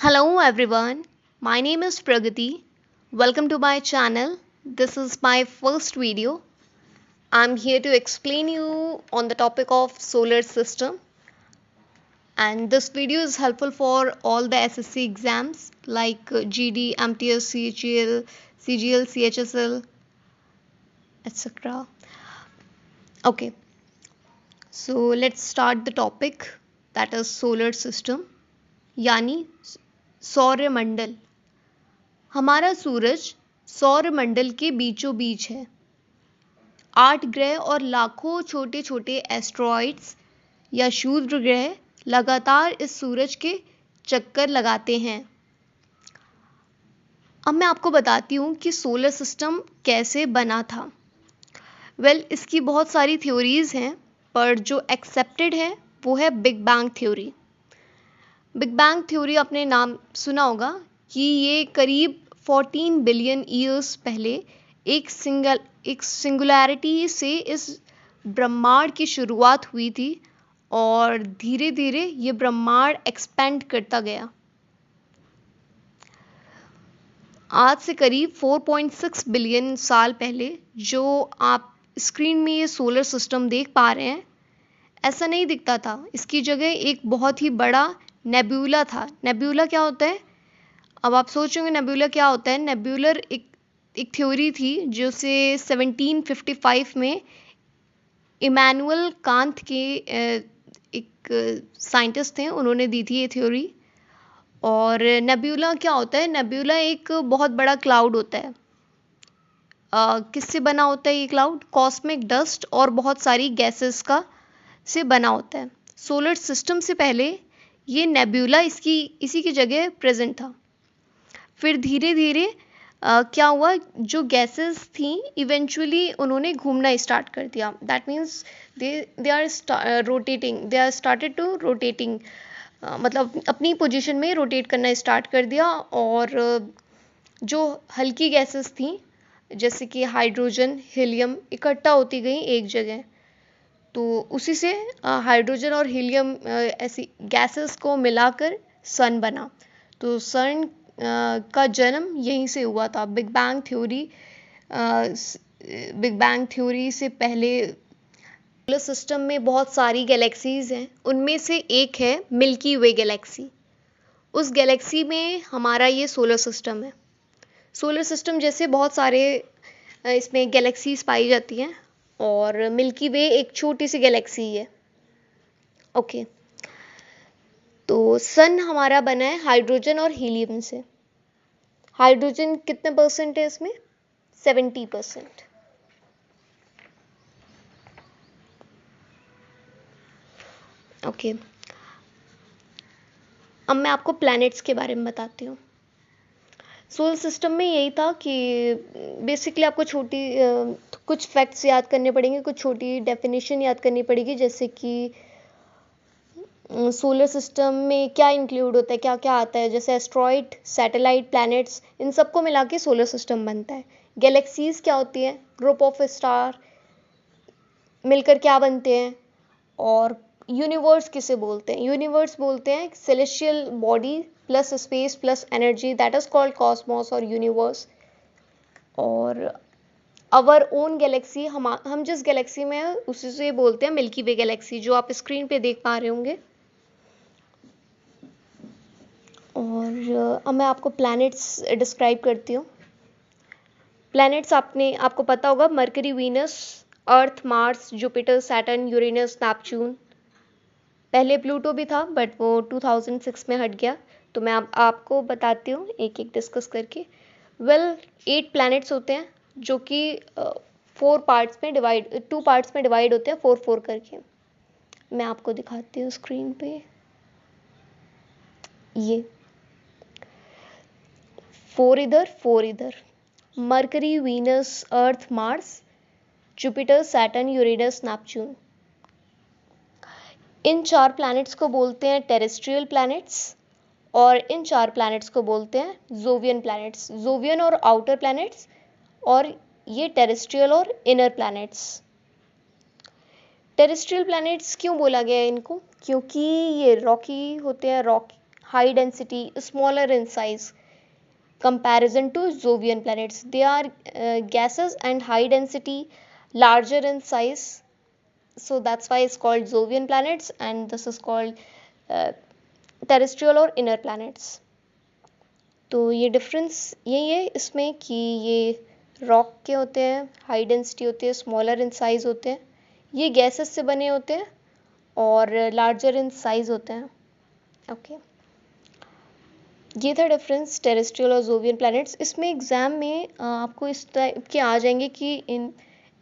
Hello everyone, my name is Pragati. Welcome to my channel. This is my first video. I'm here to explain you on the topic of solar system, and this video is helpful for all the SSC exams like GD, MTS, CGL, CHSL, etc. Okay, so let's start the topic, that is solar system यानी सौरमंडल। हमारा सूरज सौर मंडल के बीचों बीच है। 8 ग्रह और लाखों छोटे छोटे एस्ट्रॉइड्स या क्षुद्र ग्रह लगातार इस सूरज के चक्कर लगाते हैं। अब मैं आपको बताती हूँ कि सोलर सिस्टम कैसे बना था। इसकी बहुत सारी थ्योरीज हैं, पर जो एक्सेप्टेड है वो है big bang theory. Big bang theory आपने नाम सुना होगा कि ये करीब 14 बिलियन ईयर्स पहले एक सिंगुलैरिटी से इस ब्रह्मांड की शुरुआत हुई थी और धीरे धीरे ये ब्रह्मांड एक्सपेंड करता गया। आज से करीब 4.6 बिलियन साल पहले जो आप स्क्रीन में ये सोलर सिस्टम देख पा रहे हैं, ऐसा नहीं दिखता था। इसकी जगह एक बहुत ही बड़ा नेब्यूला था। नेब्यूला क्या होता है? अब आप सोचोगे नेब्यूला क्या होता है। नेब्यूलर एक थ्योरी थी जो से 1755 में इमैनुअल कांत के एक साइंटिस्ट थे, उन्होंने दी थी ये थ्योरी। और नेब्यूला क्या होता है? नेब्यूला एक बहुत बड़ा क्लाउड होता है। किससे बना होता है ये क्लाउड? कॉस्मिक डस्ट और बहुत सारी गैसेस का से बना होता है। सोलर सिस्टम से पहले ये नेब्यूला इसी की जगह प्रेजेंट था। फिर धीरे धीरे क्या हुआ, जो गैसेस थी इवेंचुअली उन्होंने घूमना स्टार्ट कर दिया। That means they are rotating, they are started to rotating, मतलब अपनी पोजीशन में रोटेट करना स्टार्ट कर दिया। और जो हल्की गैसेस थी जैसे कि हाइड्रोजन, हीलियम इकट्ठा होती गई एक जगह। तो उसी से हाइड्रोजन और हीलियम ऐसी गैसेस को मिलाकर सन बना। तो सन का जन्म यहीं से हुआ था। बिग बैंग थ्योरी से पहले सोलर सिस्टम में बहुत सारी गैलेक्सीज हैं। उनमें से एक है मिल्की वे गैलेक्सी। उस गैलेक्सी में हमारा ये सोलर सिस्टम है। सोलर सिस्टम जैसे बहुत सारे इसमें गैलेक्सीज पाई जाती हैं और मिल्की वे एक छोटी सी गैलेक्सी है। ओके, तो सन हमारा बना है हाइड्रोजन और हीलियम से। हाइड्रोजन कितने परसेंट है इसमें? 70%। ओके, अब मैं आपको प्लैनेट्स के बारे में बताती हूँ। सोलर सिस्टम में यही था कि बेसिकली आपको कुछ फैक्ट्स याद करने पड़ेंगे, कुछ छोटी डेफिनेशन याद करनी पड़ेगी, जैसे कि सोलर सिस्टम में क्या इंक्लूड होता है, क्या क्या आता है। जैसे एस्ट्रॉइड, सैटेलाइट, प्लैनेट्स, इन सबको मिला के सोलर सिस्टम बनता है। गैलेक्सीज क्या होती हैं? ग्रुप ऑफ स्टार मिलकर क्या बनते हैं। और यूनिवर्स किसे बोलते हैं? यूनिवर्स बोलते हैं celestial body plus space plus energy, that is called Cosmos और यूनिवर्स। और अवर ओन गैलेक्सी, हम जिस गैलेक्सी में है उसी से बोलते हैं मिल्की वे गैलेक्सी, जो आप स्क्रीन पे देख पा रहे होंगे। और अब मैं आपको प्लैनेट्स डिस्क्राइब करती हूँ। प्लैनेट्स आपको पता होगा, Mercury, Venus, Earth, Mars, Jupiter, Saturn, Uranus, Neptune. पहले प्लूटो भी था बट वो 2006 में हट गया। तो मैं आपको बताती हूँ एक एक डिस्कस करके। 8 प्लैनेट्स होते हैं जो कि 2 पार्ट्स में डिवाइड होते हैं 4 करके। मैं आपको दिखाती हूँ स्क्रीन पे। ये 4 इधर 4 इधर, Mercury, Venus, Earth, Mars, Jupiter, Saturn, Uranus, Neptune. इन 4 प्लैनेट्स को बोलते हैं टेरेस्ट्रियल प्लैनेट्स और इन 4 प्लैनेट्स को बोलते हैं जोवियन प्लैनेट्स। जोवियन और आउटर प्लैनेट्स, और ये टेरेस्ट्रियल और इनर प्लैनेट्स। टेरेस्ट्रियल प्लैनेट्स क्यों बोला गया है इनको? क्योंकि ये रॉकी होते हैं, high density, smaller in size comparison to Jovian planets. They are gases and high density, larger in size, so that's why it's called Jovian planets, and this is called uh, terrestrial or inner planets. तो ये difference यही है इसमें कि ये rock के होते हैं, हाई डेंसिटी होती है, स्मॉलर इन साइज होते हैं, ये गैसेस से बने होते हैं और लार्जर इन साइज होते हैं। ओके, ये था डिफरेंस टेरेस्ट्रियल और जोवियन प्लैनेट्स। इसमें एग्जाम में आपको इस टाइप के आ जाएंगे कि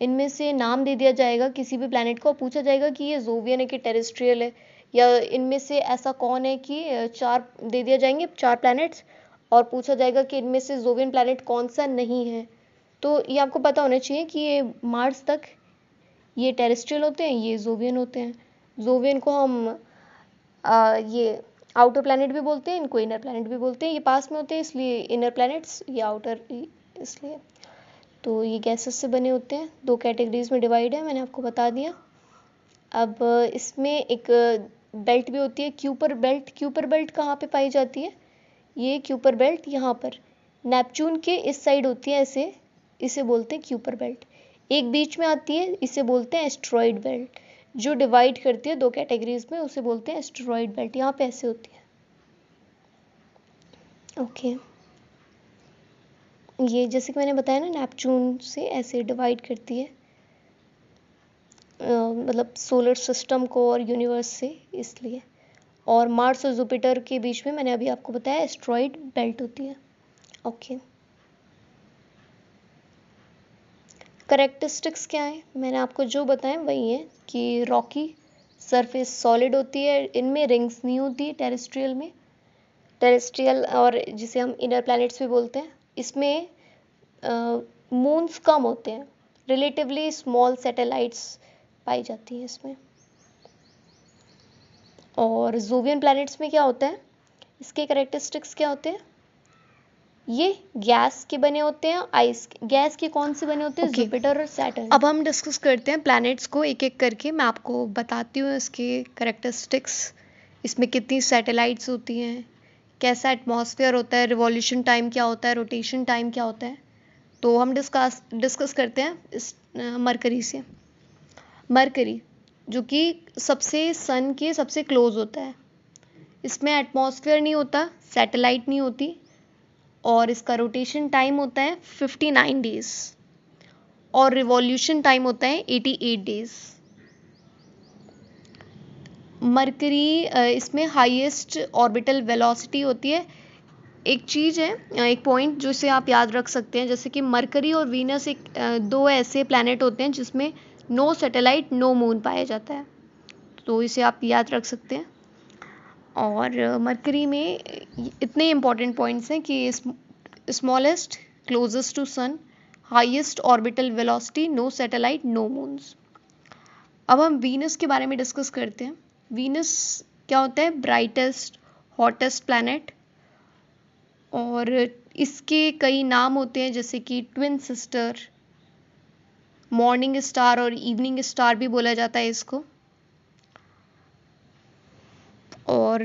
इनमें से नाम दे दिया जाएगा किसी भी प्लैनेट को, पूछा जाएगा कि ये जोवियन है कि टेरेस्ट्रियल है, या इनमें से ऐसा कौन है कि चार दे दिया जाएंगे, चार प्लैनेट्स, और पूछा जाएगा कि इनमें से जोवियन प्लैनेट कौन सा नहीं है। तो ये आपको पता होना चाहिए कि ये मार्स तक ये टेरेस्ट्रियल होते हैं, ये जोवियन होते हैं। जोवियन को हम ये आउटर प्लैनेट भी बोलते हैं, इनको इनर प्लैनेट भी बोलते हैं। ये पास में होते हैं इसलिए इनर प्लैनेट्स, ये आउटर इसलिए। तो ये गैसेस से बने होते हैं, दो कैटेगरीज में डिवाइड है, मैंने आपको बता दिया। अब इसमें एक बेल्ट भी होती है, क्यूपर बेल्ट। क्यूपर बेल्ट कहाँ पे पाई जाती है? ये क्यूपर बेल्ट यहाँ पर नेपच्यून के इस साइड होती है, ऐसे, इसे बोलते हैं क्यूपर बेल्ट। एक बीच में आती है, इसे बोलते हैं एस्टेरॉयड बेल्ट। जो डिवाइड करती है दो कैटेगरीज में, उसे बोलते हैं एस्टेरॉयड बेल्ट। यहाँ पे ऐसे होती है। ओके, ये जैसे कि मैंने बताया ना, नेपच्यून से ऐसे डिवाइड करती है, मतलब सोलर सिस्टम को और यूनिवर्स से, इसलिए। और मार्स और जुपिटर के बीच में मैंने अभी आपको बताया एस्टेरॉयड बेल्ट होती है। ओके, करेक्टरिस्टिक्स क्या है? मैंने आपको जो बताया वही है कि रॉकी सरफेस सॉलिड होती है, इनमें रिंग्स नहीं होती टेरेस्ट्रियल में। टेरेस्ट्रियल और जिसे हम इनर प्लैनेट्स भी बोलते हैं, इसमें मून्स कम होते हैं, रिलेटिवली स्मॉल सैटेलाइट्स पाई जाती हैं इसमें। और जोवियन प्लैनेट्स में क्या होता है, इसके करेक्टरिस्टिक्स क्या होते हैं? ये गैस के बने होते हैं, आइस गैस के कौन से बने होते हैं? Okay. जुपिटर और सैटर्न। अब हम डिस्कस करते हैं प्लैनेट्स को एक एक करके। मैं आपको बताती हूँ इसके करेक्टरिस्टिक्स, इसमें कितनी सैटेलाइट्स होती हैं, कैसा एटमॉस्फेयर होता है, रिवॉल्यूशन टाइम क्या होता है, रोटेशन टाइम क्या होता है। तो हम डिस्कस करते हैं इस मरकरी से। मरकरी जो कि सबसे सन के सबसे क्लोज होता है, इसमें एटमॉस्फेयर नहीं होता, सैटेलाइट नहीं होती, और इसका रोटेशन टाइम होता है 59 डेज और रिवॉल्यूशन टाइम होता है 88 डेज। मरकरी इसमें हाईएस्ट ऑर्बिटल वेलोसिटी होती है। एक चीज़ है, एक पॉइंट जो इसे आप याद रख सकते हैं, जैसे कि मरकरी और वीनस एक दो ऐसे प्लैनेट होते हैं जिसमें नो सैटेलाइट नो मून पाया जाता है, तो इसे आप याद रख सकते हैं। और मरकरी में इतने इम्पॉर्टेंट पॉइंट्स हैं कि smallest closest to sun, highest orbital velocity, no satellite no moons. अब हम वीनस के बारे में डिस्कस करते हैं। वीनस क्या होता है? ब्राइटेस्ट हॉटेस्ट प्लैनेट, और इसके कई नाम होते हैं, जैसे कि ट्विन सिस्टर, मॉर्निंग स्टार और इवनिंग स्टार भी बोला जाता है इसको। और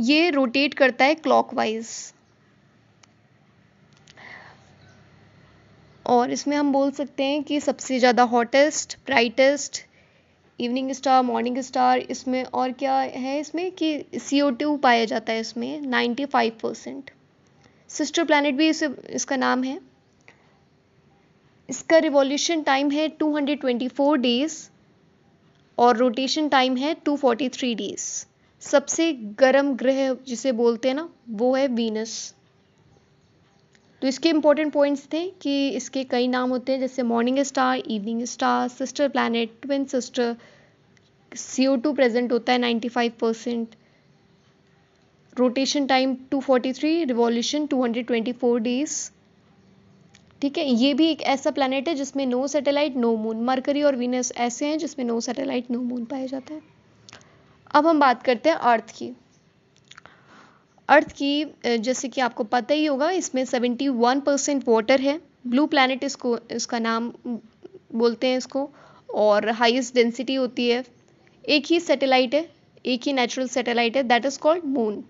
ये रोटेट करता है क्लॉकवाइज। और इसमें हम बोल सकते हैं कि सबसे ज़्यादा hottest, brightest, evening star, morning star, इसमें और क्या है इसमें कि CO2 पाया जाता है इसमें 95%। सिस्टर प्लैनेट भी इसका नाम है। इसका रिवॉल्यूशन टाइम है 224 डेज और रोटेशन टाइम है 243 डेज। सबसे गर्म ग्रह जिसे बोलते हैं ना, वो है वीनस। तो इसके इम्पोर्टेंट पॉइंट्स थे कि इसके कई नाम होते हैं, जैसे morning star, evening star, sister planet, twin sister, CO2 present होता है 95%, रोटेशन टाइम 243, रिवॉल्यूशन 224 डेज। ठीक है, ये भी एक ऐसा प्लैनेट है जिसमें no satellite no moon. Mercury और वीनस ऐसे हैं जिसमें नो सैटेलाइट नो मून पाया जाता है। अब हम बात करते हैं अर्थ की। अर्थ की जैसे कि आपको पता ही होगा, इसमें 71% वाटर है। ब्लू प्लैनेट इसका नाम बोलते हैं इसको, और हाईएस्ट डेंसिटी होती है। एक ही सैटेलाइट है, एक ही नेचुरल सैटेलाइट है, दैट इज कॉल्ड मून।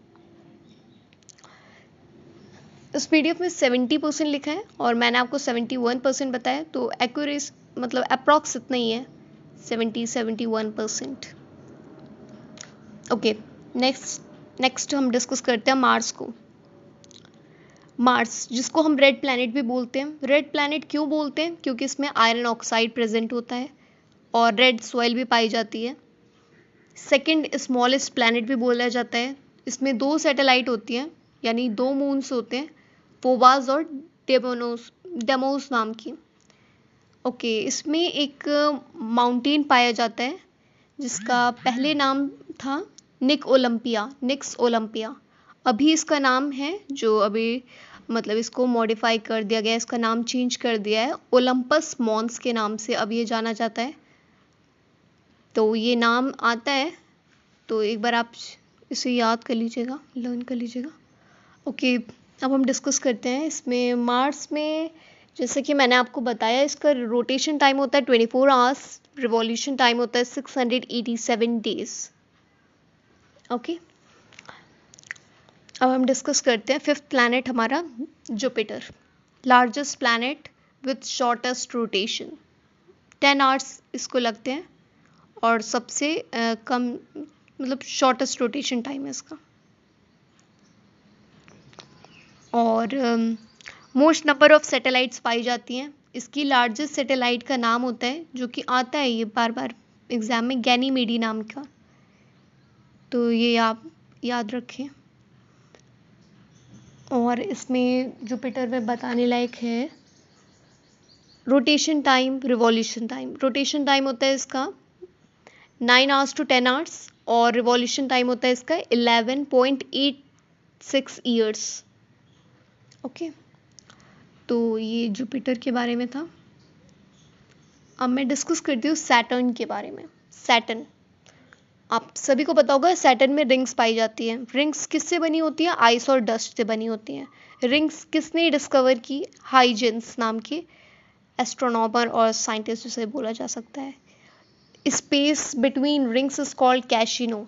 इस पीडीएफ में 70% लिखा है और मैंने आपको 71% बताया, तो एक्यूरेसी मतलब अप्रॉक्स इतना ही है, 71%। ओके, नेक्स्ट हम डिस्कस करते हैं मार्स को। मार्स, जिसको हम रेड प्लैनेट भी बोलते हैं। रेड प्लैनेट क्यों बोलते हैं? क्योंकि इसमें आयरन ऑक्साइड प्रेजेंट होता है और रेड सॉइल भी पाई जाती है। सेकंड स्मॉलेस्ट प्लैनेट भी बोला जाता है। इसमें 2 सैटेलाइट होती हैं, यानी 2 मून्स होते हैं, फोबास और डेमोस नाम की। ओके, इसमें एक माउंटेन पाया जाता है जिसका पहले नाम था निक्स ओलंपिया। अभी इसका नाम है, जो अभी मतलब इसको मॉडिफाई कर दिया गया है, इसका नाम चेंज कर दिया है, ओलंपस मॉन्स के नाम से अब ये जाना जाता है। तो ये नाम आता है, तो एक बार आप इसे याद कर लीजिएगा, लर्न कर लीजिएगा। ओके, अब हम डिस्कस करते हैं इसमें। मार्स में जैसे कि मैंने आपको बताया, इसका रोटेशन टाइम होता है 24 आवर्स, रिवॉल्यूशन टाइम होता है 687 डेज। ओके, अब हम डिस्कस करते हैं फिफ्थ प्लैनेट हमारा Jupiter, largest planet with shortest rotation. 10 hours इसको लगते हैं और सबसे कम मतलब शॉर्टेस्ट रोटेशन टाइम है इसका। और मोस्ट नंबर ऑफ सैटेलाइट्स पाई जाती हैं। इसकी लार्जेस्ट सैटेलाइट का नाम होता है, जो कि आता है ये बार बार एग्जाम में, गैनीमेडी नाम का, तो ये आप याद रखें। और इसमें जुपिटर में बताने लायक है rotation time, revolution time. Rotation time होता है इसका 9 आवर्स टू 10 आवर्स और रिवॉल्यूशन टाइम होता है इसका 11.86 ईयर्स। ओके, तो ये जुपिटर के बारे में था। अब मैं डिस्कस करती हूँ सैटर्न के बारे में। सैटर्न, आप सभी को पता होगा, सैटर्न में रिंग्स पाई जाती हैं। रिंग्स किससे बनी होती है? आइस और डस्ट से बनी होती हैं। रिंग्स किसने डिस्कवर की? हाइजेंस नाम के एस्ट्रोनॉमर और साइंटिस्ट जिसे बोला जा सकता है। Space between rings is called casino.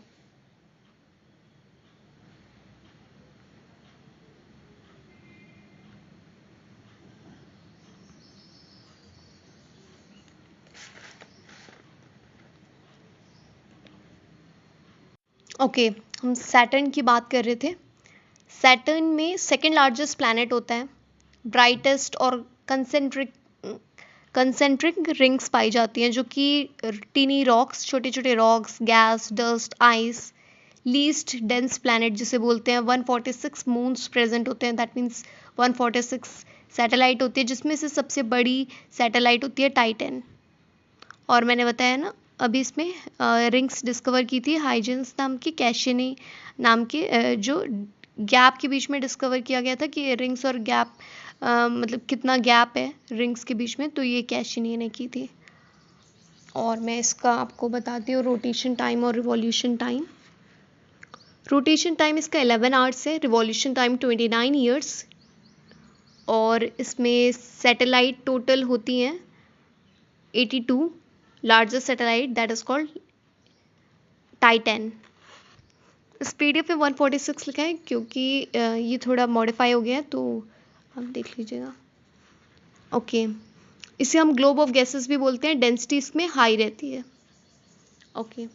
Okay, हम सैटर्न की बात कर रहे थे। सैटर्न में सेकंड लार्जेस्ट प्लैनेट होता है। ब्राइटेस्ट और कंसेंट्रिक रिंग्स पाई जाती हैं, जो कि टीनी रॉक्स, छोटे छोटे rocks, gas, dust, ice. Least dense planet जिसे बोलते हैं। 146 मून्स प्रेजेंट होते हैं, दैट मीन्स 146 सैटेलाइट होती है, जिसमें से सबसे बड़ी सैटेलाइट होती है टाइटन। और मैंने बताया ना अभी इसमें रिंग्स डिस्कवर की थी हाइजेंस नाम की, कैशिनी नाम के, जो गैप के बीच में डिस्कवर किया गया था कि रिंग्स और गैप मतलब कितना गैप है रिंग्स के बीच में, तो ये कैशिनी ने की थी। और मैं इसका आपको बताती हूँ रोटेशन टाइम और रिवॉल्यूशन टाइम। रोटेशन टाइम इसका 11 आवर्स है, रिवॉल्यूशन टाइम 29 ईयर्स। और इसमें सैटेलाइट टोटल होती हैं 82, largest satellite that is called Titan. इस पीडीएफ में 146 लिखा है क्योंकि ये थोड़ा मॉडिफाई हो गया है, तो आप देख लीजिएगा। ओके, इसे हम ग्लोब ऑफ गैसेस भी बोलते हैं, डेंसिटी इसमें हाई रहती है। ओके,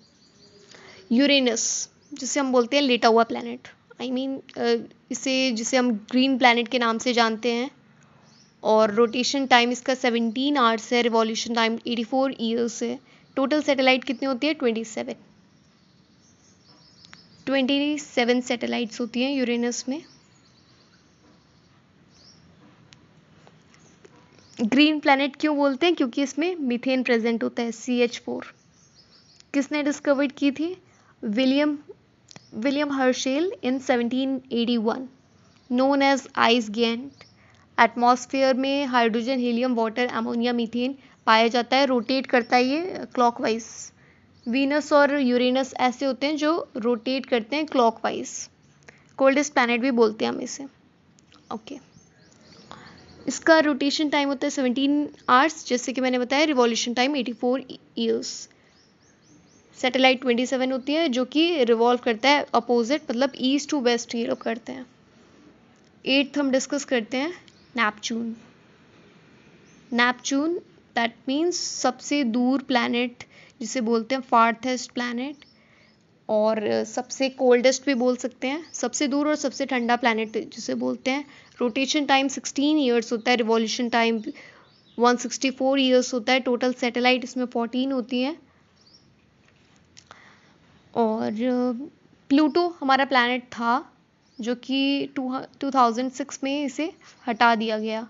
यूरेनस, जिसे हम बोलते हैं लेटा हुआ प्लैनेट, जिसे हम ग्रीन प्लैनेट के नाम से जानते हैं। और रोटेशन टाइम इसका 17 आवर्स है, रिवॉल्यूशन टाइम 84 ईयर्स है। टोटल सैटेलाइट कितनी होती है? 27 सैटेलाइट्स होती हैं यूरेनस में। ग्रीन प्लैनेट क्यों बोलते हैं? क्योंकि इसमें मीथेन प्रेजेंट होता है, CH4। किसने डिस्कवर्ड की थी? William Herschel in 1781, known as ice giant. Atmosphere में hydrogen, helium, water, ammonia, methane पाया जाता है। रोटेट करता है ये क्लॉकवाइज। वीनस और यूरेनस ऐसे होते हैं जो रोटेट करते हैं क्लॉकवाइज। कोल्डेस्ट प्लैनेट भी बोलते हैं हम इसे। ओके, इसका रोटेशन टाइम होता है 17 आवर्स, जैसे कि मैंने बताया। Revolution time 84 years. सैटेलाइट 27 होती है, जो कि रिवॉल्व करता है अपोजिट, मतलब ईस्ट टू वेस्ट ये लोग करते हैं। एट्थ हम डिस्कस करते हैं नेपच्यून। नेपच्यून दैट मीन्स सबसे दूर प्लैनेट जिसे बोलते हैं फार्थेस्ट प्लैनेट, और सबसे कोल्डेस्ट भी बोल सकते हैं, सबसे दूर और सबसे ठंडा प्लैनेट जिसे बोलते हैं। रोटेशन टाइम 16 ईयर्स होता है, रिवॉल्यूशन टाइम 164 ईयर्स होता है, टोटल सैटेलाइट इसमें 14 होती हैं। और प्लूटो हमारा प्लैनेट था जो कि 2006 में इसे हटा दिया गया।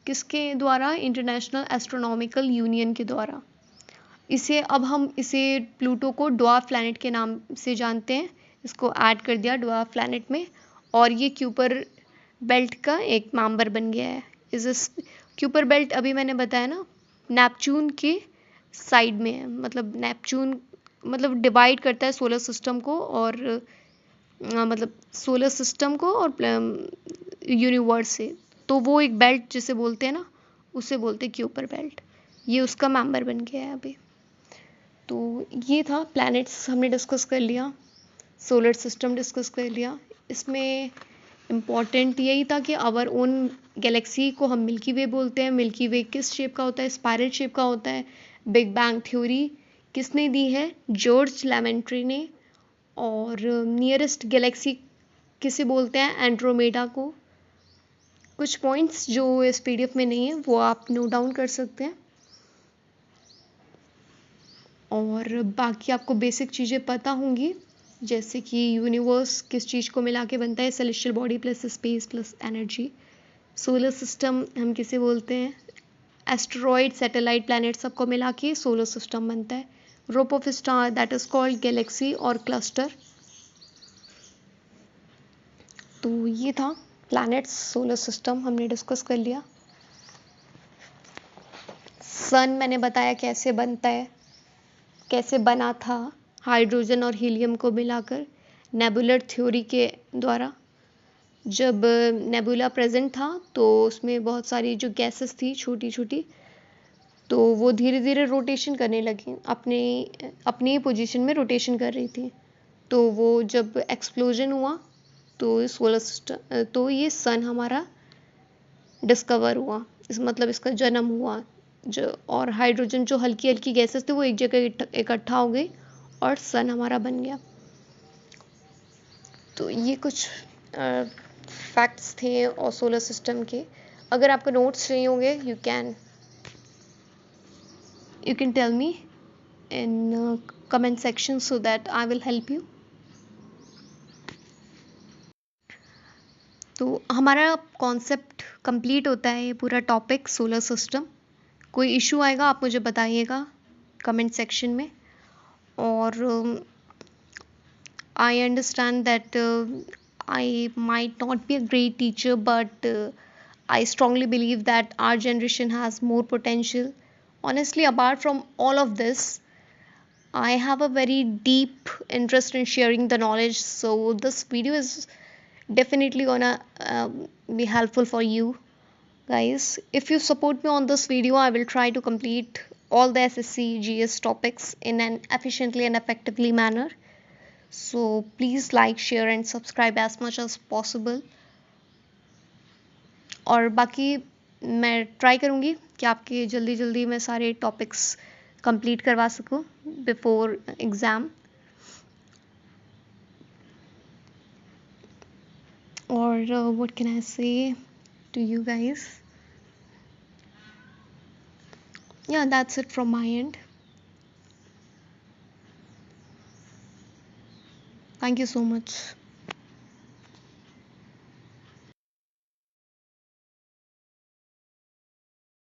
किसके द्वारा? इंटरनेशनल एस्ट्रोनॉमिकल यूनियन के द्वारा। इसे अब हम इसे प्लूटो को ड्वार्फ प्लैनेट के नाम से जानते हैं, इसको ऐड कर दिया ड्वार्फ प्लैनेट में, और ये क्यूपर बेल्ट का एक मेंबर बन गया है। इस क्यूपर बेल्ट अभी मैंने बताया ना, नेपच्यून के साइड में है, मतलब नेपच्यून मतलब डिवाइड करता है सोलर सिस्टम को, और मतलब सोलर सिस्टम को और यूनिवर्स से। तो वो एक बेल्ट जिसे बोलते हैं ना, उसे बोलते हैं क्यूपर बेल्ट। ये उसका मेंबर बन गया है अभी। तो ये था, प्लैनेट्स हमने डिस्कस कर लिया, सोलर सिस्टम डिस्कस कर लिया। इसमें इम्पॉर्टेंट यही था कि आवर ओन गैलेक्सी को हम मिल्की वे बोलते हैं। मिल्की वे किस शेप का होता है? स्पाइरल शेप का होता है। बिग बैंग थ्योरी किसने दी है? जॉर्ज लेमेंट्री ने। और नियरेस्ट गैलेक्सी किसे बोलते हैं? एंड्रोमेडा को। कुछ पॉइंट्स जो इस पीडीएफ में नहीं है वो आप नोट डाउन कर सकते हैं, और बाकी आपको बेसिक चीज़ें पता होंगी, जैसे कि यूनिवर्स किस चीज़ को मिला के बनता है, celestial body plus space plus energy. Solar system हम किसे बोलते हैं? एस्टेरॉयड, सैटेलाइट, प्लैनेट सबको मिला के सोलर सिस्टम बनता है। Group of star that is called Galaxy और क्लस्टर। तो ये था प्लैनेट्स, सोलर सिस्टम हमने डिस्कस कर लिया। सन मैंने बताया कैसे बनता है, कैसे बना था, हाइड्रोजन और हीलियम को मिलाकर नेबुलर थ्योरी के द्वारा। जब नेबुला प्रेजेंट था तो उसमें बहुत सारी जो गैसेस थी छोटी छोटी, तो वो धीरे धीरे रोटेशन करने लगी, अपने अपनी पोजीशन में रोटेशन कर रही थी। तो वो जब एक्सप्लोजन हुआ तो सोलर सिस्टम, तो ये सन हमारा डिस्कवर हुआ, इस मतलब इसका जन्म हुआ। जो और हाइड्रोजन जो हल्की हल्की गैसेस थे वो एक जगह इकट्ठा हो गई और सन हमारा बन गया। तो ये कुछ फैक्ट्स थे और सोलर सिस्टम के। अगर आपको नोट्स चाहिए होंगे you can tell me in comment section so that I will help you. तो हमारा कॉन्सेप्ट कंप्लीट होता है, ये पूरा टॉपिक सोलर सिस्टम। कोई इशू आएगा आप मुझे बताइएगा कमेंट सेक्शन में। और I understand that I might not be a great teacher, but I strongly believe that our generation has more potential. Honestly, apart from all of this, I have a very deep interest in sharing the knowledge, so this video is definitely gonna be helpful for you guys. If you support me on this video, I will try to complete all the SSC GS topics in an efficiently and effectively manner. So please like, share and subscribe as much as possible. और बाकी मैं try करूँगी कि आपके जल्दी जल्दी मैं सारे टॉपिक्स कंप्लीट करवा सकूँ बिफोर एग्ज़ाम। और what can I say to you guys? Yeah, that's it from my end. Thank you so much.